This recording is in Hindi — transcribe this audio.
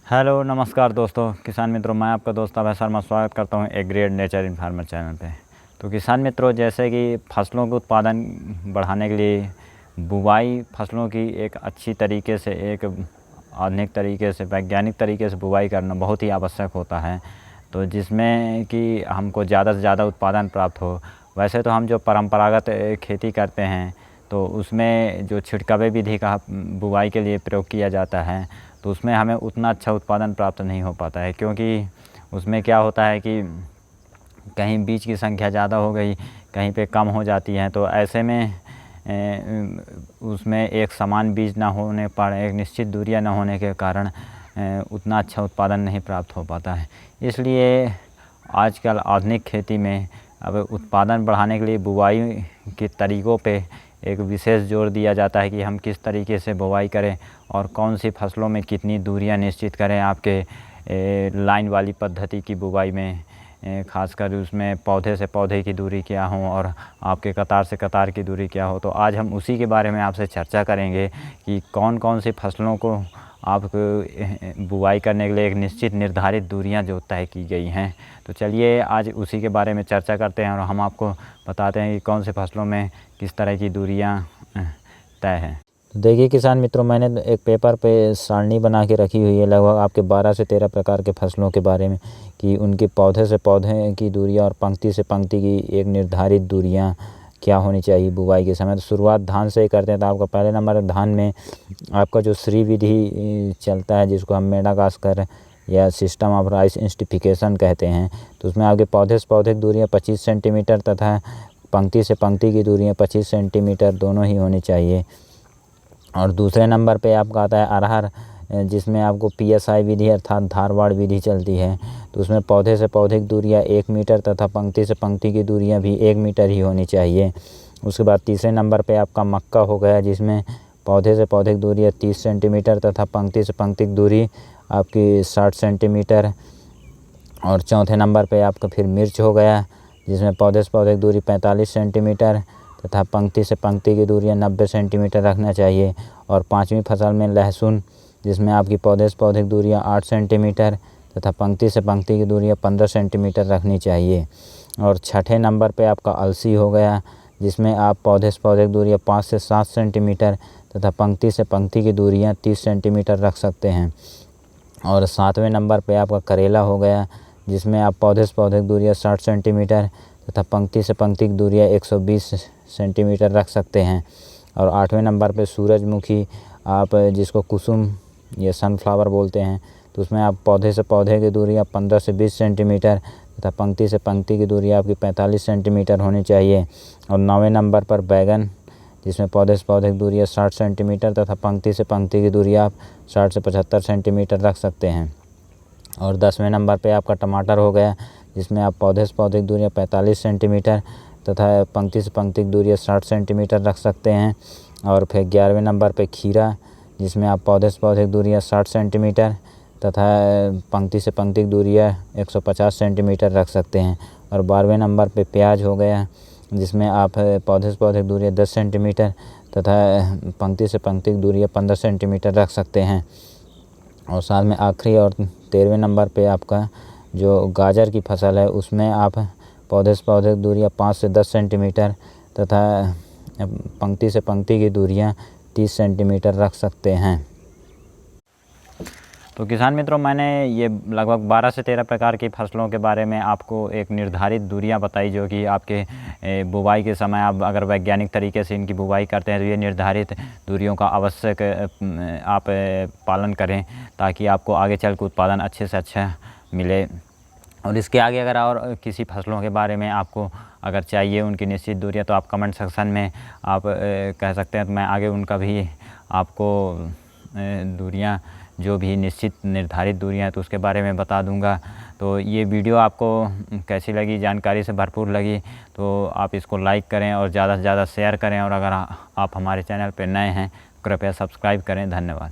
हेलो नमस्कार दोस्तों, किसान मित्रों, मैं आपका दोस्त अभय शर्मा स्वागत करता हूं एक great nature in farmer channel पे। तो किसान मित्रों, जैसे कि फसलों के उत्पादन बढ़ाने के लिए बुवाई फसलों की एक अच्छी तरीके से, एक आधुनिक तरीके से, वैज्ञानिक तरीके से बुवाई करना बहुत ही आवश्यक होता है। तो जिसमें कि हमको ज़्यादा से ज़्यादा उत्पादन प्राप्त हो। वैसे तो हम जो परंपरागत खेती करते हैं तो उसमें जो छिड़कावे विधि का बुवाई के लिए प्रयोग किया जाता है तो उसमें हमें उतना अच्छा उत्पादन प्राप्त नहीं हो पाता है, क्योंकि उसमें क्या होता है कि कहीं बीज की संख्या ज़्यादा हो गई, कहीं पे कम हो जाती है। तो ऐसे में उसमें एक समान बीज ना होने पर, एक निश्चित दूरियां ना होने के कारण उतना अच्छा उत्पादन नहीं प्राप्त हो पाता है। इसलिए आजकल आधुनिक खेती में अब उत्पादन बढ़ाने के लिए बुवाई के तरीक़ों पे एक विशेष जोर दिया जाता है कि हम किस तरीके से बुवाई करें और कौन सी फसलों में कितनी दूरियां निश्चित करें। आपके लाइन वाली पद्धति की बुवाई में ख़ासकर उसमें पौधे से पौधे की दूरी क्या हो और आपके कतार से कतार की दूरी क्या हो। तो आज हम उसी के बारे में आपसे चर्चा करेंगे कि कौन कौन सी फसलों को आपको बुवाई करने के लिए एक निश्चित निर्धारित दूरियां जो तय की गई हैं। तो चलिए आज उसी के बारे में चर्चा करते हैं और हम आपको बताते हैं कि कौन से फसलों में किस तरह की दूरियां तय हैं। तो देखिए किसान मित्रों, मैंने एक पेपर पे सारणी बना के रखी हुई है लगभग आपके 12 से 13 प्रकार के फसलों के बारे में कि उनके पौधे से पौधे की दूरियाँ और पंक्ति से पंक्ति की एक निर्धारित दूरियाँ क्या होनी चाहिए बुवाई के समय। तो शुरुआत धान से ही करते हैं। तो आपका पहले नंबर धान में आपका जो श्री विधि चलता है, जिसको हम मेडागास्कर या सिस्टम ऑफ राइस इंस्टिफिकेशन कहते हैं, तो उसमें आपके पौधे से पौधे की दूरियाँ 25 सेंटीमीटर तथा पंक्ति से पंक्ति की दूरियाँ 25 सेंटीमीटर दोनों ही होनी चाहिए। और दूसरे नंबर पे आपका आता है अरहर, जिसमें आपको PSI विधि अर्थात धारवाड़ विधि चलती है। तो उसमें पौधे से पौधे की दूरियाँ 1 मीटर तथा पंक्ति से पंक्ति की दूरियाँ भी 1 मीटर ही होनी चाहिए। उसके बाद तीसरे नंबर पे आपका मक्का हो गया, जिसमें पौधे से पौधे की दूरियाँ 30 सेंटीमीटर तथा पंक्ति से पंक्ति की दूरी आपकी 60 सेंटीमीटर। और चौथे नंबर पे आपका फिर मिर्च हो गया, जिसमें पौधे से पौधे की दूरी 45 सेंटीमीटर तथा पंक्ति से पंक्ति की दूरियाँ 90 सेंटीमीटर रखना चाहिए। और पाँचवीं फसल में लहसुन, जिसमें आपकी पौधे से पौधे की दूरियाँ 8 सेंटीमीटर तथा पंक्ति से पंक्ति की दूरियाँ 15 सेंटीमीटर रखनी चाहिए। और छठे नंबर पे आपका अलसी हो गया, जिसमें आप पौधे से पौधे की दूरियाँ 5 से 7 सेंटीमीटर तथा पंक्ति से पंक्ति की दूरियाँ 30 सेंटीमीटर रख सकते हैं। और सातवें नंबर पे आपका करेला हो गया, जिसमें आप पौधे से पौधे की दूरियाँ 60 सेंटीमीटर तथा पंक्ति से पंक्ति की दूरियाँ 120 सेंटीमीटर रख सकते हैं। और आठवें नंबर पे सूरजमुखी, आप जिसको कुसुम या सनफ्लावर बोलते हैं, तो उसमें आप पौधे से पौधे की दूरियाँ 15 से 20 सेंटीमीटर तथा पंक्ति से पंक्ति की दूरियाँ आपकी 45 सेंटीमीटर होनी चाहिए। और 9वें नंबर पर बैगन, जिसमें पौधे से पौधे की दूरियाँ 60 सेंटीमीटर तथा पंक्ति से पंक्ति की दूरियाँ आप 60 से 75 सेंटीमीटर रख सकते हैं। और 10वें नंबर पे आपका टमाटर हो गया, जिसमें आप पौधे से पौधे की दूरियाँ 45 सेंटीमीटर तथा पंक्ति से पंक्ति की दूरियाँ 60 सेंटीमीटर रख सकते हैं। और फिर 11वें नंबर पे खीरा, जिसमें आप पौधे से पौधे की दूरियाँ 60 सेंटीमीटर तथा पंक्ति से पंक्ति की दूरियाँ 150 सेंटीमीटर रख सकते हैं। और 12वें नंबर पे प्याज हो गया, जिसमें आप पौधे से पौधे की दूरियाँ 10 सेंटीमीटर तथा पंक्ति से पंक्ति की दूरियाँ 15 सेंटीमीटर रख सकते हैं। और साथ में आखिरी और 13वें नंबर पे आपका जो गाजर की फसल है, उसमें आप पौधे से पौधे की दूरियाँ 5 से 10 सेंटीमीटर तथा पंक्ति से पंक्ति की दूरियाँ 30 सेंटीमीटर रख सकते हैं। तो किसान मित्रों, मैंने ये लगभग 12 से 13 प्रकार की फसलों के बारे में आपको एक निर्धारित दूरियां बताई, जो कि आपके बुवाई के समय आप अगर वैज्ञानिक तरीके से इनकी बुवाई करते हैं तो ये निर्धारित दूरियों का आवश्यक आप पालन करें, ताकि आपको आगे चल के उत्पादन अच्छे से अच्छा मिले। और इसके आगे अगर और किसी फसलों के बारे में आपको अगर चाहिए उनकी निश्चित दूरियां, तो आप कमेंट सेक्शन में आप कह सकते हैं, तो मैं आगे उनका भी आपको दूरियां, जो भी निश्चित निर्धारित दूरियां हैं, तो उसके बारे में बता दूंगा। तो ये वीडियो आपको कैसी लगी, जानकारी से भरपूर लगी, तो आप इसको लाइक करें और ज़्यादा से ज़्यादा शेयर करें। और अगर आप हमारे चैनल पर नए हैं, कृपया सब्सक्राइब करें। धन्यवाद।